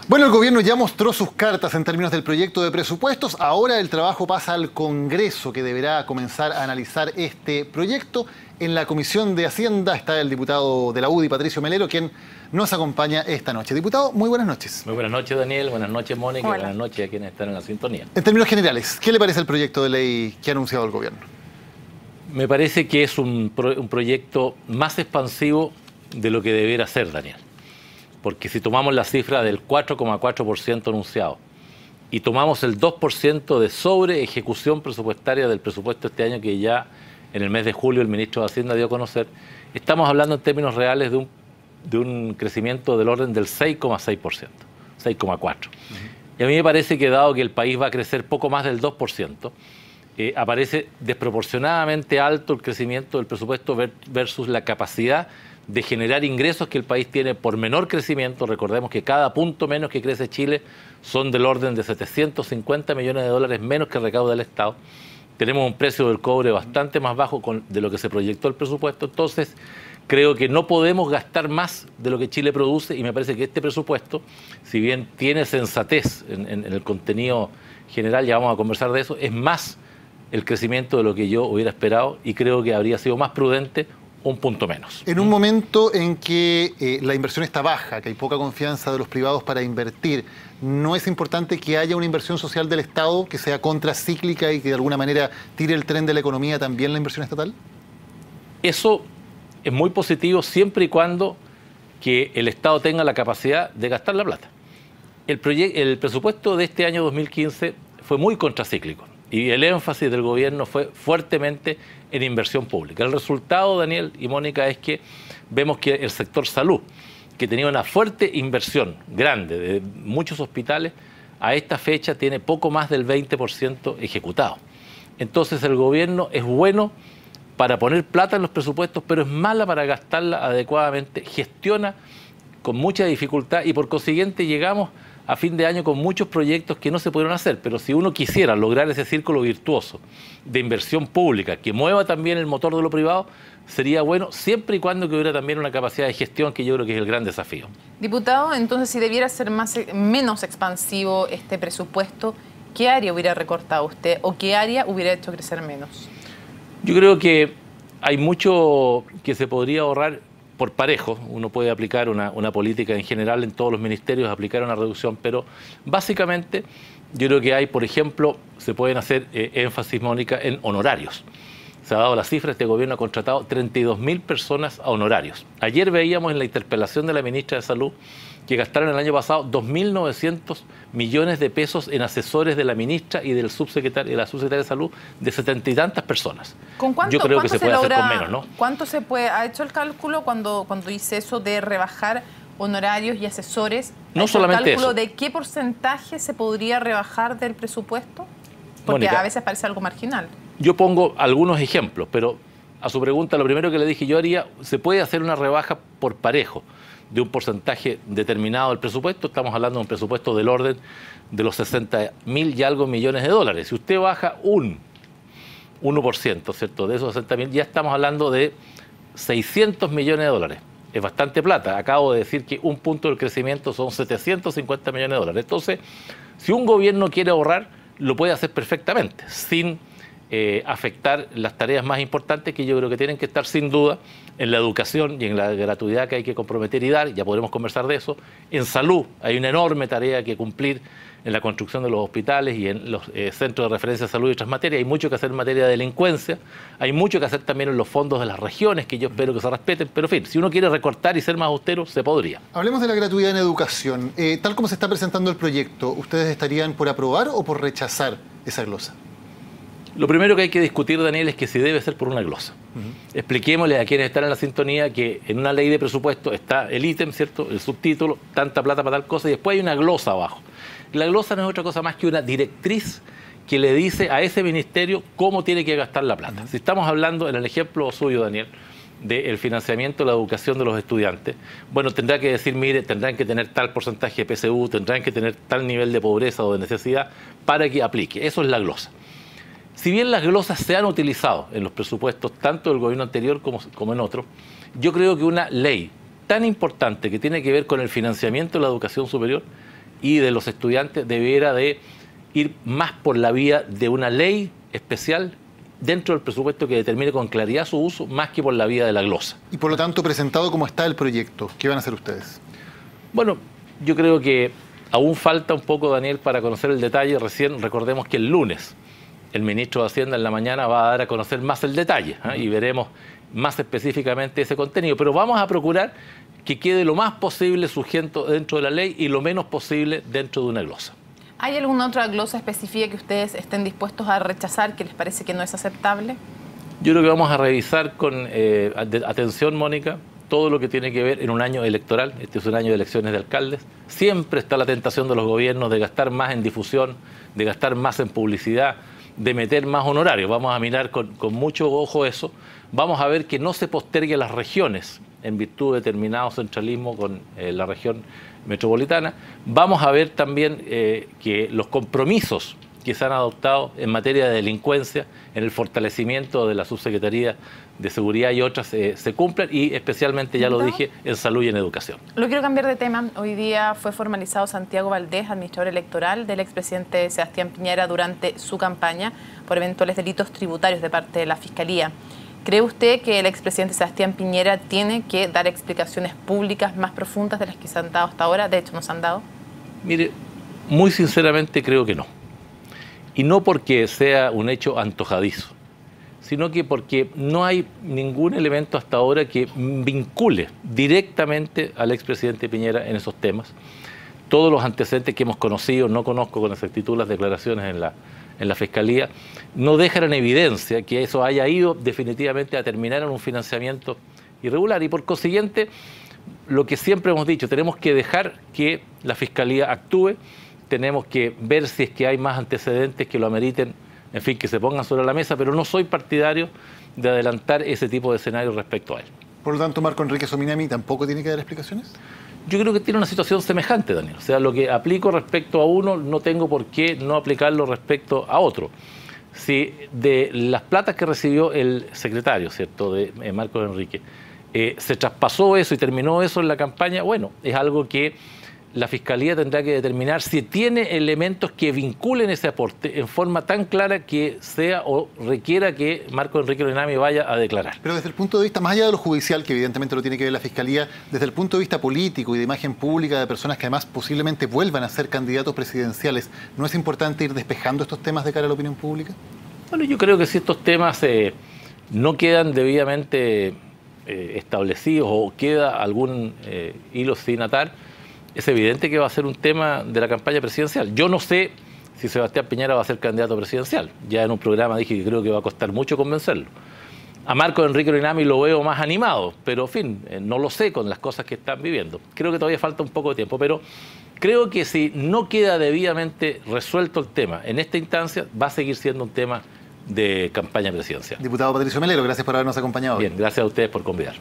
Bueno, el gobierno ya mostró sus cartas en términos del proyecto de presupuestos. Ahora el trabajo pasa al Congreso, que deberá comenzar a analizar este proyecto. En la Comisión de Hacienda está el diputado de la UDI, Patricio Melero, quien nos acompaña esta noche. Diputado, muy buenas noches. Muy buenas noches, Daniel. Buenas noches, Mónica. Hola. Buenas noches a quienes están en la sintonía. En términos generales, ¿qué le parece el proyecto de ley que ha anunciado el gobierno? Me parece que es un proyecto más expansivo de lo que debiera ser, Daniel. Porque si tomamos la cifra del 4,4% anunciado y tomamos el 2% de sobre ejecución presupuestaria del presupuesto este año, que ya en el mes de julio el ministro de Hacienda dio a conocer, estamos hablando en términos reales de un crecimiento del orden del 6,6%, 6,4%. Y a mí me parece que, dado que el país va a crecer poco más del 2%, aparece desproporcionadamente alto el crecimiento del presupuesto versus la capacidad de generar ingresos que el país tiene por menor crecimiento. Recordemos que cada punto menos que crece Chile son del orden de 750 millones de dólares menos que recauda el Estado. Tenemos un precio del cobre bastante más bajo de lo que se proyectó el presupuesto. Entonces, creo que no podemos gastar más de lo que Chile produce, y me parece que este presupuesto, si bien tiene sensatez en el contenido general, ya vamos a conversar de eso, es más el crecimiento de lo que yo hubiera esperado, y creo que habría sido más prudente un punto menos. En un momento en que la inversión está baja, que hay poca confianza de los privados para invertir, ¿no es importante que haya una inversión social del Estado que sea contracíclica y que de alguna manera tire el tren de la economía también la inversión estatal? Eso es muy positivo siempre y cuando que el Estado tenga la capacidad de gastar la plata. El presupuesto de este año 2015 fue muy contracíclico y el énfasis del gobierno fue fuertemente en inversión pública. El resultado, Daniel y Mónica, es que vemos que el sector salud, que tenía una fuerte inversión grande de muchos hospitales, a esta fecha tiene poco más del 20% ejecutado. Entonces el gobierno es bueno para poner plata en los presupuestos, pero es mala para gastarla adecuadamente, gestiona con mucha dificultad y por consiguiente llegamos a fin de año con muchos proyectos que no se pudieron hacer. Pero si uno quisiera lograr ese círculo virtuoso de inversión pública que mueva también el motor de lo privado, sería bueno siempre y cuando que hubiera también una capacidad de gestión, que yo creo que es el gran desafío. Diputado, entonces si debiera ser menos expansivo este presupuesto, ¿qué área hubiera recortado usted o qué área hubiera hecho crecer menos? Yo creo que hay mucho que se podría ahorrar por parejo. Uno puede aplicar una política en general en todos los ministerios, aplicar una reducción, pero básicamente yo creo que hay, por ejemplo, se pueden hacer énfasis, Mónica, en honorarios. Se ha dado la cifra, este gobierno ha contratado 32.000 personas a honorarios. Ayer veíamos en la interpelación de la ministra de Salud que gastaron el año pasado 2.900 millones de pesos en asesores de la ministra y del subsecretario, de la subsecretaria de Salud, de 70 y tantas personas. ¿Con cuánto, yo creo que se puede hacer con menos, ¿no? ¿Cuánto se puede? ¿Ha hecho el cálculo cuando hice eso de rebajar honorarios y asesores? No solamente el cálculo eso. ¿De qué porcentaje se podría rebajar del presupuesto? Porque Mónica, a veces parece algo marginal. Yo pongo algunos ejemplos, pero a su pregunta, lo primero que le dije yo haría, se puede hacer una rebaja por parejo de un porcentaje determinado del presupuesto. Estamos hablando de un presupuesto del orden de los 60.000 y algo millones de dólares. Si usted baja un 1%, ¿cierto?, de esos 60.000, ya estamos hablando de 600 millones de dólares. Es bastante plata. Acabo de decir que un punto del crecimiento son 750 millones de dólares. Entonces, si un gobierno quiere ahorrar, lo puede hacer perfectamente, sin afectar las tareas más importantes, que yo creo que tienen que estar sin duda en la educación y en la gratuidad que hay que comprometer y dar. Ya podremos conversar de eso. En salud hay una enorme tarea que cumplir en la construcción de los hospitales y en los centros de referencia de salud y otras materias. Hay mucho que hacer en materia de delincuencia, hay mucho que hacer también en los fondos de las regiones, que yo espero que se respeten, pero en fin, si uno quiere recortar y ser más austero, se podría. Hablemos de la gratuidad en educación. Tal como se está presentando el proyecto, ¿ustedes estarían por aprobar o por rechazar esa glosa? Lo primero que hay que discutir, Daniel, es que si debe ser por una glosa. Expliquémosle a quienes están en la sintonía que en una ley de presupuesto está el ítem, ¿cierto?, el subtítulo, tanta plata para tal cosa, y después hay una glosa abajo. La glosa no es otra cosa más que una directriz que le dice a ese ministerio cómo tiene que gastar la plata. Si estamos hablando, en el ejemplo suyo, Daniel, del financiamiento de la educación de los estudiantes, bueno, tendrá que decir, mire, tendrán que tener tal porcentaje de PSU, tendrán que tener tal nivel de pobreza o de necesidad para que aplique. Eso es la glosa. Si bien las glosas se han utilizado en los presupuestos, tanto del gobierno anterior como en otro, yo creo que una ley tan importante que tiene que ver con el financiamiento de la educación superior y de los estudiantes debiera de ir más por la vía de una ley especial dentro del presupuesto que determine con claridad su uso, más que por la vía de la glosa. Y por lo tanto, presentado como está el proyecto, ¿qué van a hacer ustedes? Bueno, yo creo que aún falta un poco, Daniel, para conocer el detalle. Recién recordemos que el lunes el ministro de Hacienda en la mañana va a dar a conocer más el detalle, y veremos más específicamente ese contenido. Pero vamos a procurar que quede lo más posible sujeto dentro de la ley y lo menos posible dentro de una glosa. ¿Hay alguna otra glosa específica que ustedes estén dispuestos a rechazar que les parece que no es aceptable? Yo creo que vamos a revisar con atención, Mónica, todo lo que tiene que ver en un año electoral. Este es un año de elecciones de alcaldes. Siempre está la tentación de los gobiernos de gastar más en difusión, de gastar más en publicidad, de meter más honorarios. Vamos a mirar con mucho ojo eso. Vamos a ver que no se postergue las regiones en virtud de determinado centralismo con la región metropolitana. Vamos a ver también que los compromisos que se han adoptado en materia de delincuencia, en el fortalecimiento de la Subsecretaría de Seguridad y otras se cumplan, y especialmente, ya lo dije, en salud y en educación. Lo quiero cambiar de tema. Hoy día fue formalizado Santiago Valdés, administrador electoral del expresidente Sebastián Piñera durante su campaña por eventuales delitos tributarios de parte de la Fiscalía. ¿Cree usted que el expresidente Sebastián Piñera tiene que dar explicaciones públicas más profundas de las que se han dado hasta ahora? De hecho, ¿no se han dado? Mire, muy sinceramente creo que no. Y no porque sea un hecho antojadizo, sino que porque no hay ningún elemento hasta ahora que vincule directamente al expresidente Piñera en esos temas. Todos los antecedentes que hemos conocido, no conozco con exactitud las declaraciones en la Fiscalía, no dejan en evidencia que eso haya ido definitivamente a terminar en un financiamiento irregular. Y por consiguiente, lo que siempre hemos dicho, tenemos que dejar que la Fiscalía actúe, tenemos que ver si es que hay más antecedentes que lo ameriten, en fin, que se pongan sobre la mesa, pero no soy partidario de adelantar ese tipo de escenarios respecto a él. Por lo tanto, Marco Enrique Sominami tampoco tiene que dar explicaciones. Yo creo que tiene una situación semejante, Daniel. O sea, lo que aplico respecto a uno, no tengo por qué no aplicarlo respecto a otro. Si de las platas que recibió el secretario, ¿cierto?, de Marco Enrique, se traspasó eso y terminó eso en la campaña, bueno, es algo que la Fiscalía tendrá que determinar si tiene elementos que vinculen ese aporte en forma tan clara que sea o requiera que Marco Enrique Sominami vaya a declarar. Pero desde el punto de vista, más allá de lo judicial, que evidentemente lo tiene que ver la Fiscalía, desde el punto de vista político y de imagen pública de personas que además posiblemente vuelvan a ser candidatos presidenciales, ¿no es importante ir despejando estos temas de cara a la opinión pública? Bueno, yo creo que si estos temas no quedan debidamente establecidos o queda algún hilo sin atar, es evidente que va a ser un tema de la campaña presidencial. Yo no sé si Sebastián Piñera va a ser candidato presidencial. Ya en un programa dije que creo que va a costar mucho convencerlo. A Marco Enrique Sominami lo veo más animado, pero en fin, no lo sé con las cosas que están viviendo. Creo que todavía falta un poco de tiempo, pero creo que si no queda debidamente resuelto el tema en esta instancia, va a seguir siendo un tema de campaña presidencial. Diputado Patricio Melero, gracias por habernos acompañado. Bien, gracias a ustedes por convidarme.